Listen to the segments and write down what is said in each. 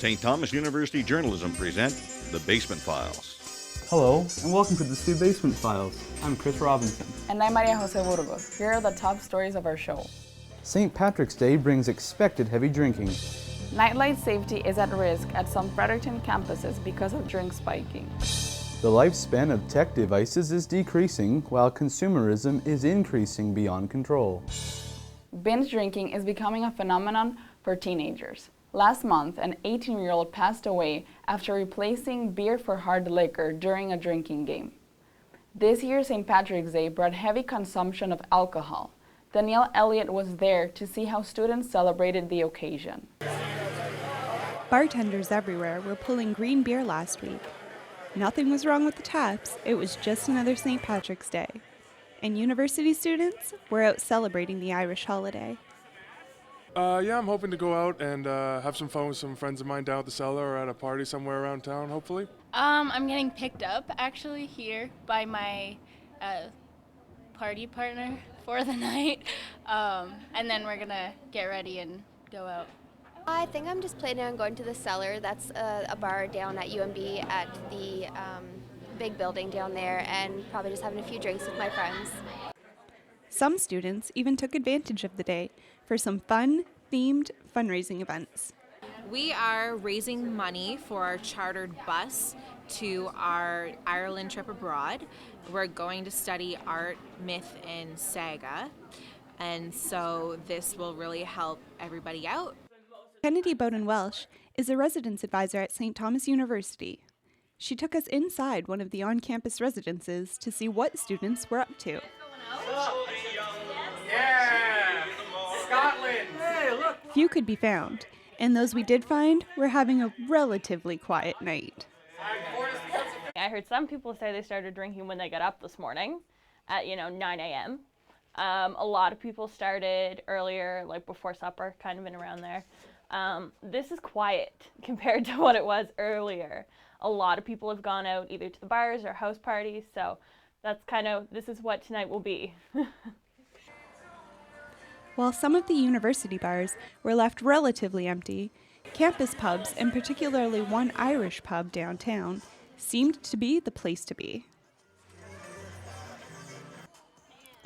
St. Thomas University Journalism present The Basement Files. Hello, and welcome to the Stu Basement Files. I'm Chris Robinson. And I'm Maria Jose Burgos. Here are the top stories of our show. St. Patrick's Day brings expected heavy drinking. Nightlife safety is at risk at some Fredericton campuses because of drink spiking. The lifespan of tech devices is decreasing, while consumerism is increasing beyond control. Binge drinking is becoming a phenomenon for teenagers. Last month, an 18-year-old passed away after replacing beer for hard liquor during a drinking game. This year's St. Patrick's Day brought heavy consumption of alcohol. Danielle Elliott was there to see how students celebrated the occasion. Bartenders everywhere were pulling green beer last week. Nothing was wrong with the taps, it was just another St. Patrick's Day. And university students were out celebrating the Irish holiday. Yeah, I'm hoping to go out and have some fun with some friends of mine down at the cellar or at a party somewhere around town, hopefully. I'm getting picked up actually here by my party partner for the night, and then we're gonna get ready and go out. I think I'm just planning on going to the cellar. That's a bar down at UMB at the big building down there, and probably just having a few drinks with my friends. Some students even took advantage of the day for some fun, themed fundraising events. We are raising money for our chartered bus to our Ireland trip abroad. We're going to study art, myth, and saga, and so this will really help everybody out. Kennedy Bowden-Welsh is a residence advisor at St. Thomas University. She took us inside one of the on-campus residences to see what students were up to. Yeah! Scotland! Hey, look! Few could be found, and those we did find were having a relatively quiet night. I heard some people say they started drinking when they got up this morning at, 9 a.m. A lot of people started earlier, like before supper, kind of in around there. This is quiet compared to what it was earlier. A lot of people have gone out either to the bars or house parties, so this is what tonight will be. While some of the university bars were left relatively empty, campus pubs, and particularly one Irish pub downtown, seemed to be the place to be.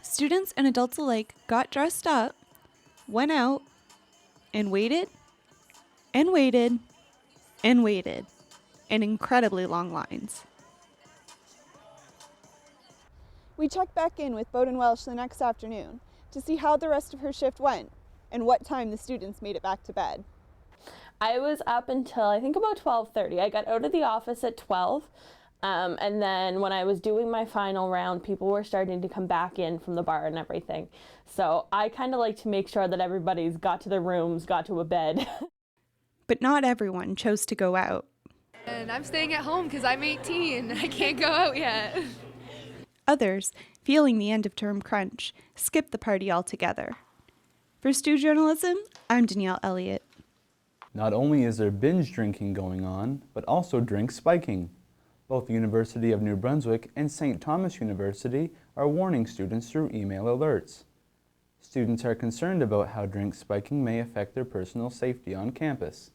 Students and adults alike got dressed up, went out, and waited, and waited, and waited, in incredibly long lines. We checked back in with Bowden-Welsh the next afternoon to see how the rest of her shift went and what time the students made it back to bed. I was up until I think about 12:30. I got out of the office at 12, and then when I was doing my final round, people were starting to come back in from the bar and everything. So I kind of like to make sure that everybody's got to their rooms, got to a bed. But not everyone chose to go out. And I'm staying at home because I'm 18. I can't go out yet. Others, feeling the end-of-term crunch, skipped the party altogether. For Stu Journalism, I'm Danielle Elliott. Not only is there binge drinking going on, but also drink spiking. Both the University of New Brunswick and St. Thomas University are warning students through email alerts. Students are concerned about how drink spiking may affect their personal safety on campus.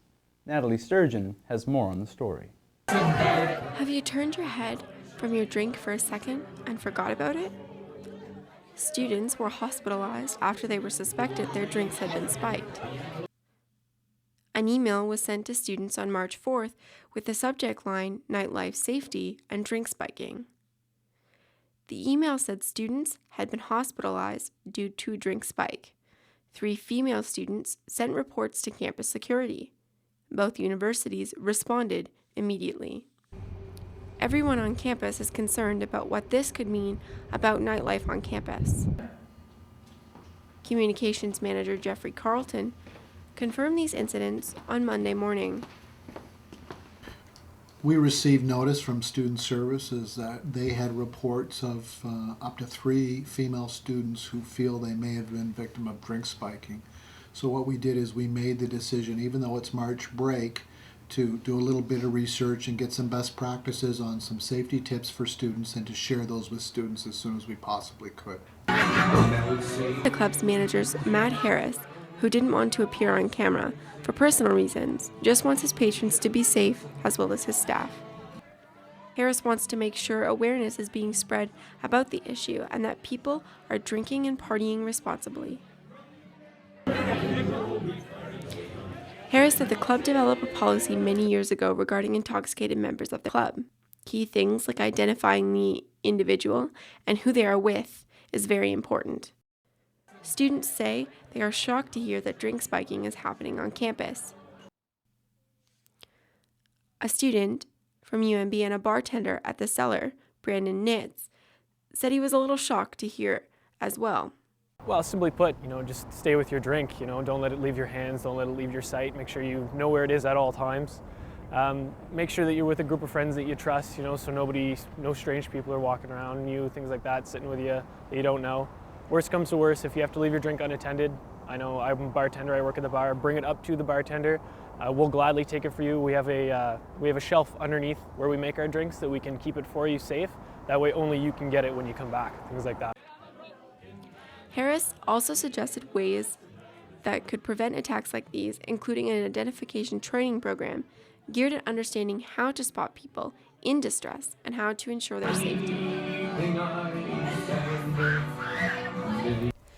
Natalie Sturgeon has more on the story. Have you turned your head from your drink for a second and forgot about it? Students were hospitalized after they were suspected their drinks had been spiked. An email was sent to students on March 4th with the subject line, Nightlife Safety and Drink Spiking. The email said students had been hospitalized due to drink spike. 3 female students sent reports to campus security. Both universities responded immediately. Everyone on campus is concerned about what this could mean about nightlife on campus. Communications Manager Jeffrey Carlton confirmed these incidents on Monday morning. We received notice from Student Services that they had reports of up to 3 female students who feel they may have been victim of drink spiking. So what we did is we made the decision, even though it's March break, to do a little bit of research and get some best practices on some safety tips for students and to share those with students as soon as we possibly could. The club's managers, Matt Harris, who didn't want to appear on camera for personal reasons, just wants his patrons to be safe as well as his staff. Harris wants to make sure awareness is being spread about the issue and that people are drinking and partying responsibly. Harris said the club developed a policy many years ago regarding intoxicated members of the club. Key things like identifying the individual and who they are with is very important. Students say they are shocked to hear that drink spiking is happening on campus. A student from UMB and a bartender at the cellar, Brandon Nitz, said he was a little shocked to hear as well. Well, simply put, just stay with your drink, don't let it leave your hands, don't let it leave your sight, make sure you know where it is at all times. Make sure that you're with a group of friends that you trust, so no strange people are walking around you, things like that, sitting with you that you don't know. Worst comes to worst, if you have to leave your drink unattended, I know I'm a bartender, I work at the bar, bring it up to the bartender. We'll gladly take it for you. We have a shelf underneath where we make our drinks that we can keep it for you safe. That way only you can get it when you come back, things like that. Harris also suggested ways that could prevent attacks like these, including an identification training program geared at understanding how to spot people in distress and how to ensure their safety.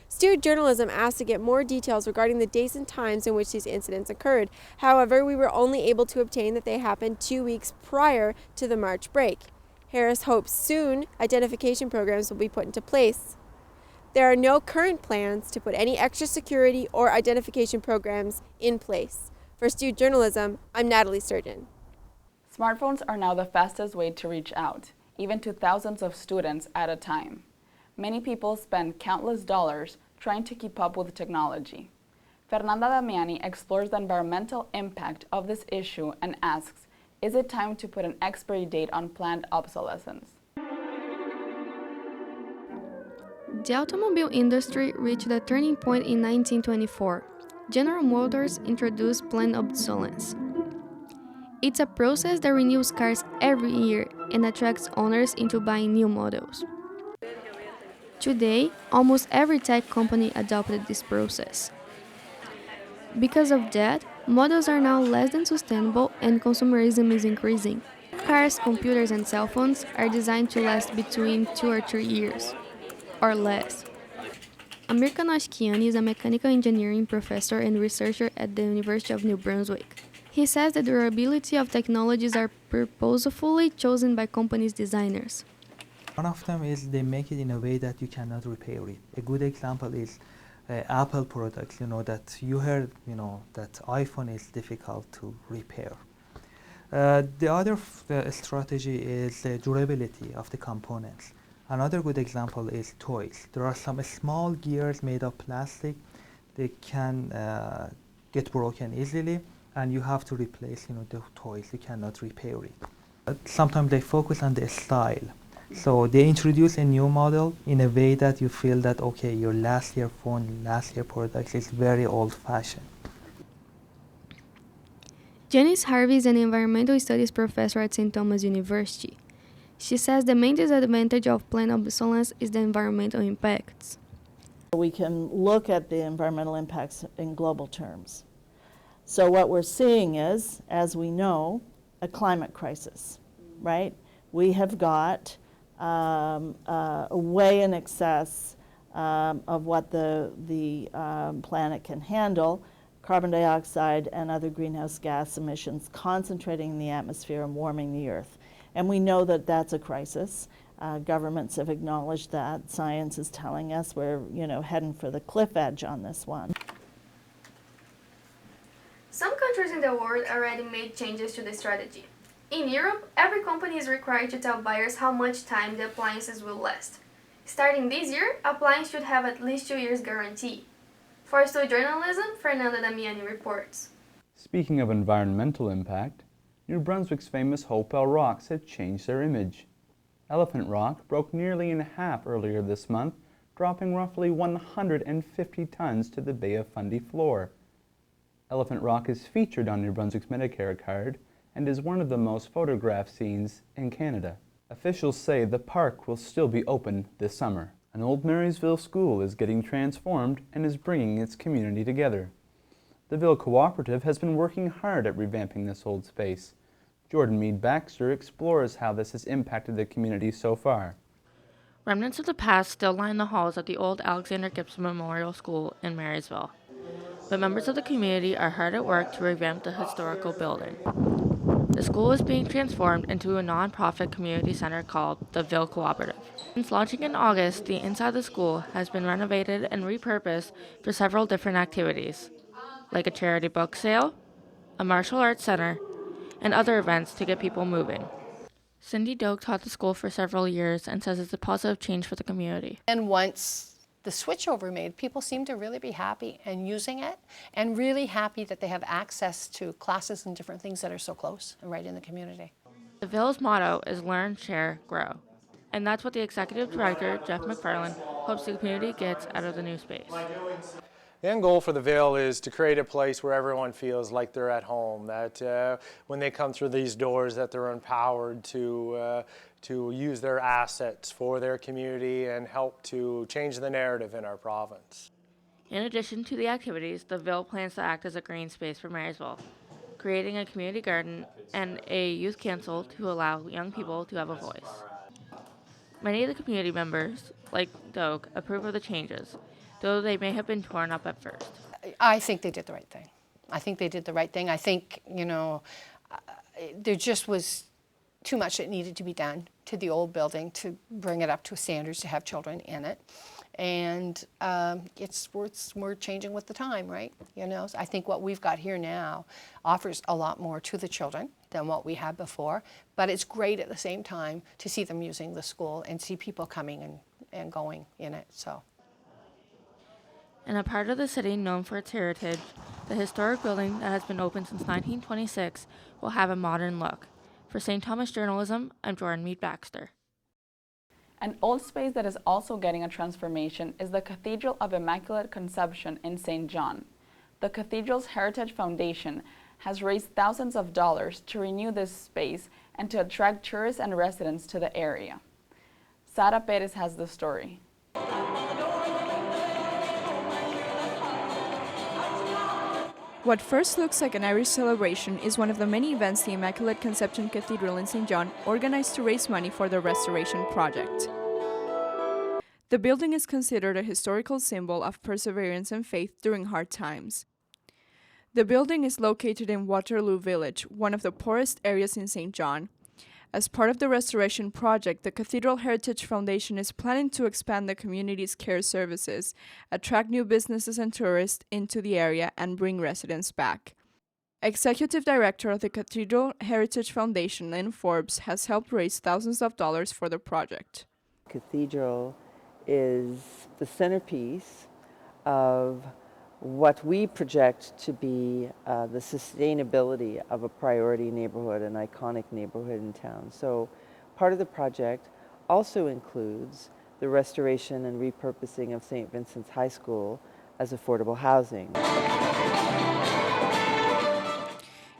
Student Journalism asked to get more details regarding the dates and times in which these incidents occurred. However, we were only able to obtain that they happened 2 weeks prior to the March break. Harris hopes soon identification programs will be put into place. There are no current plans to put any extra security or identification programs in place. For Student Journalism, I'm Natalie Sturgeon. Smartphones are now the fastest way to reach out, even to thousands of students at a time. Many people spend countless dollars trying to keep up with technology. Fernanda Damiani explores the environmental impact of this issue and asks, is it time to put an expiry date on planned obsolescence? The automobile industry reached a turning point in 1924. General Motors introduced planned obsolescence. It's a process that renews cars every year and attracts owners into buying new models. Today, almost every tech company adopted this process. Because of that, models are now less than sustainable and consumerism is increasing. Cars, computers, and cell phones are designed to last between 2 or 3 years, or less. Amir Kanashkian is a mechanical engineering professor and researcher at the University of New Brunswick. He says the durability of technologies are purposefully chosen by companies' designers. One of them is they make it in a way that you cannot repair it. A good example is Apple products, that you heard, that iPhone is difficult to repair. The other strategy is the durability of the components. Another good example is toys. There are some small gears made of plastic. They can get broken easily, and you have to replace, the toys. You cannot repair it. Sometimes they focus on the style. So they introduce a new model in a way that you feel that, okay, your last year phone, last year product is very old-fashioned. Janice Harvey is an environmental studies professor at St. Thomas University. She says the main disadvantage of planned obsolescence is the environmental impacts. We can look at the environmental impacts in global terms. So what we're seeing is, as we know, a climate crisis, right? We have got way in excess of what the planet can handle, carbon dioxide and other greenhouse gas emissions concentrating in the atmosphere and warming the earth. And we know that that's a crisis. Governments have acknowledged that. Science is telling us we're, heading for the cliff edge on this one. Some countries in the world already made changes to the strategy. In Europe, every company is required to tell buyers how much time the appliances will last. Starting this year, appliances should have at least 2 years guarantee. For Student Journalism, Fernanda Damiani reports. Speaking of environmental impact, New Brunswick's famous Hopewell Rocks had changed their image. Elephant Rock broke nearly in half earlier this month, dropping roughly 150 tons to the Bay of Fundy floor. Elephant Rock is featured on New Brunswick's Medicare card and is one of the most photographed scenes in Canada. Officials say the park will still be open this summer. An old Marysville school is getting transformed and is bringing its community together. The Ville Cooperative has been working hard at revamping this old space. Jordan Mead Baxter explores how this has impacted the community so far. Remnants of the past still line the halls at the old Alexander Gibson Memorial School in Marysville, but members of the community are hard at work to revamp the historical building. The school is being transformed into a non-profit community center called the Ville Cooperative. Since launching in August, the inside of the school has been renovated and repurposed for several different activities, like a charity book sale, a martial arts center, and other events to get people moving. Cindy Doak taught the school for several years and says it's a positive change for the community. And once the switchover made, people seem to really be happy and using it, and really happy that they have access to classes and different things that are so close and right in the community. The Ville's motto is learn, share, grow. And that's what the executive director, Jeff McFarland, hopes the community gets out of the new space. The end goal for the Ville is to create a place where everyone feels like they're at home, that when they come through these doors that they're empowered to use their assets for their community and help to change the narrative in our province. In addition to the activities, the Ville plans to act as a green space for Marysville, creating a community garden and a youth council to allow young people to have a voice. Many of the community members, like Doak, approve of the changes, though they may have been torn up at first. I think they did the right thing. I think they did the right thing. I think, there just was too much that needed to be done to the old building to bring it up to standards to have children in it. And we're changing with the time, right? So I think what we've got here now offers a lot more to the children than what we had before, but it's great at the same time to see them using the school and see people coming and going in it. So. In a part of the city known for its heritage, the historic building that has been open since 1926 will have a modern look. For St. Thomas Journalism, I'm Jordan Mead Baxter. An old space that is also getting a transformation is the Cathedral of Immaculate Conception in St. John. The Cathedral's Heritage Foundation has raised thousands of dollars to renew this space and to attract tourists and residents to the area. Sara Perez has the story. What first looks like an Irish celebration is one of the many events the Immaculate Conception Cathedral in St. John organized to raise money for the restoration project. The building is considered a historical symbol of perseverance and faith during hard times. The building is located in Waterloo Village, one of the poorest areas in St. John. As part of the restoration project, the Cathedral Heritage Foundation is planning to expand the community's care services, attract new businesses and tourists into the area, and bring residents back. Executive Director of the Cathedral Heritage Foundation, Lynn Forbes, has helped raise thousands of dollars for the project. Cathedral is the centerpiece of what we project to be the sustainability of a priority neighborhood, an iconic neighborhood in town. So part of the project also includes the restoration and repurposing of St. Vincent's High School as affordable housing.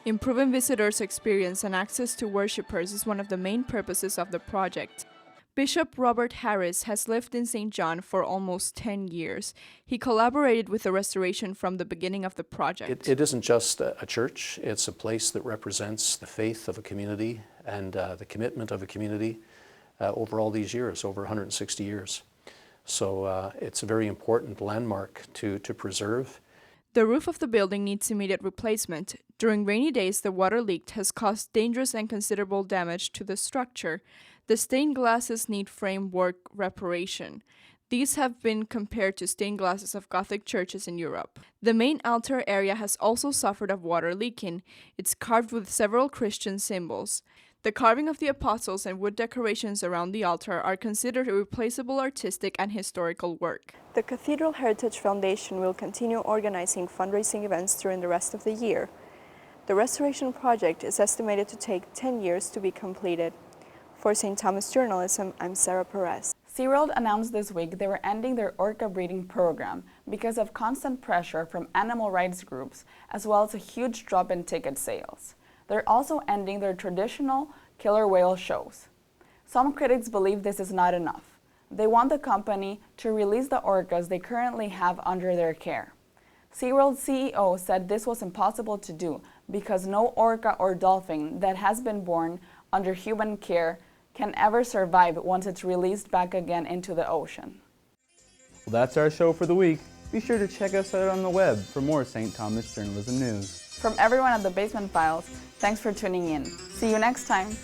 Improving visitors' experience and access to worshipers is one of the main purposes of the project. Bishop Robert Harris has lived in St. John for almost 10 years. He collaborated with the restoration from the beginning of the project. It isn't just a church, it's a place that represents the faith of a community and the commitment of a community over all these years, over 160 years. So it's a very important landmark to preserve. The roof of the building needs immediate replacement. During rainy days, the water leaked has caused dangerous and considerable damage to the structure. The stained glasses need framework reparation. These have been compared to stained glasses of Gothic churches in Europe. The main altar area has also suffered of water leaking. It's carved with several Christian symbols. The carving of the apostles and wood decorations around the altar are considered irreplaceable artistic and historical work. The Cathedral Heritage Foundation will continue organizing fundraising events during the rest of the year. The restoration project is estimated to take 10 years to be completed. For St. Thomas Journalism, I'm Sara Perez. SeaWorld announced this week they were ending their orca breeding program because of constant pressure from animal rights groups, as well as a huge drop in ticket sales. They're also ending their traditional killer whale shows. Some critics believe this is not enough. They want the company to release the orcas they currently have under their care. SeaWorld CEO said this was impossible to do because no orca or dolphin that has been born under human care can ever survive once it's released back again into the ocean. Well, that's our show for the week. Be sure to check us out on the web for more St. Thomas journalism news. From everyone at the Basement Files, thanks for tuning in. See you next time.